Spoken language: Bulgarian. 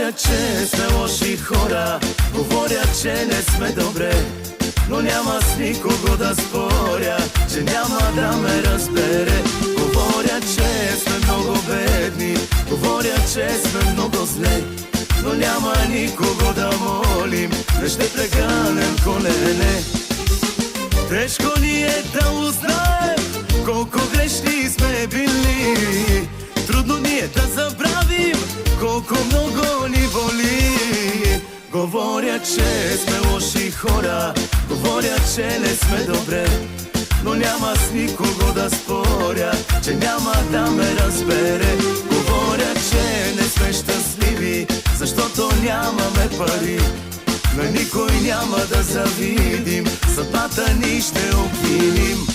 Говорят, че сме лоши хора, говорят, че не сме добре, но няма с никого да споря, че няма да ме разбере. Говорят, че сме много бедни, говорят, че сме много зле, но няма никого да молим, не ще преганем колене. Тежко ни е да узнаем колко грешни сме били, трудно ни е да забравим колко много ни боли. Говорят, че сме лоши хора, говорят, че не сме добре, но няма с никого да споря, че няма да ме разбере. Говорят, че не сме щастливи, защото нямаме пари, на никой няма да завидим, съдбата ни ще обвиним.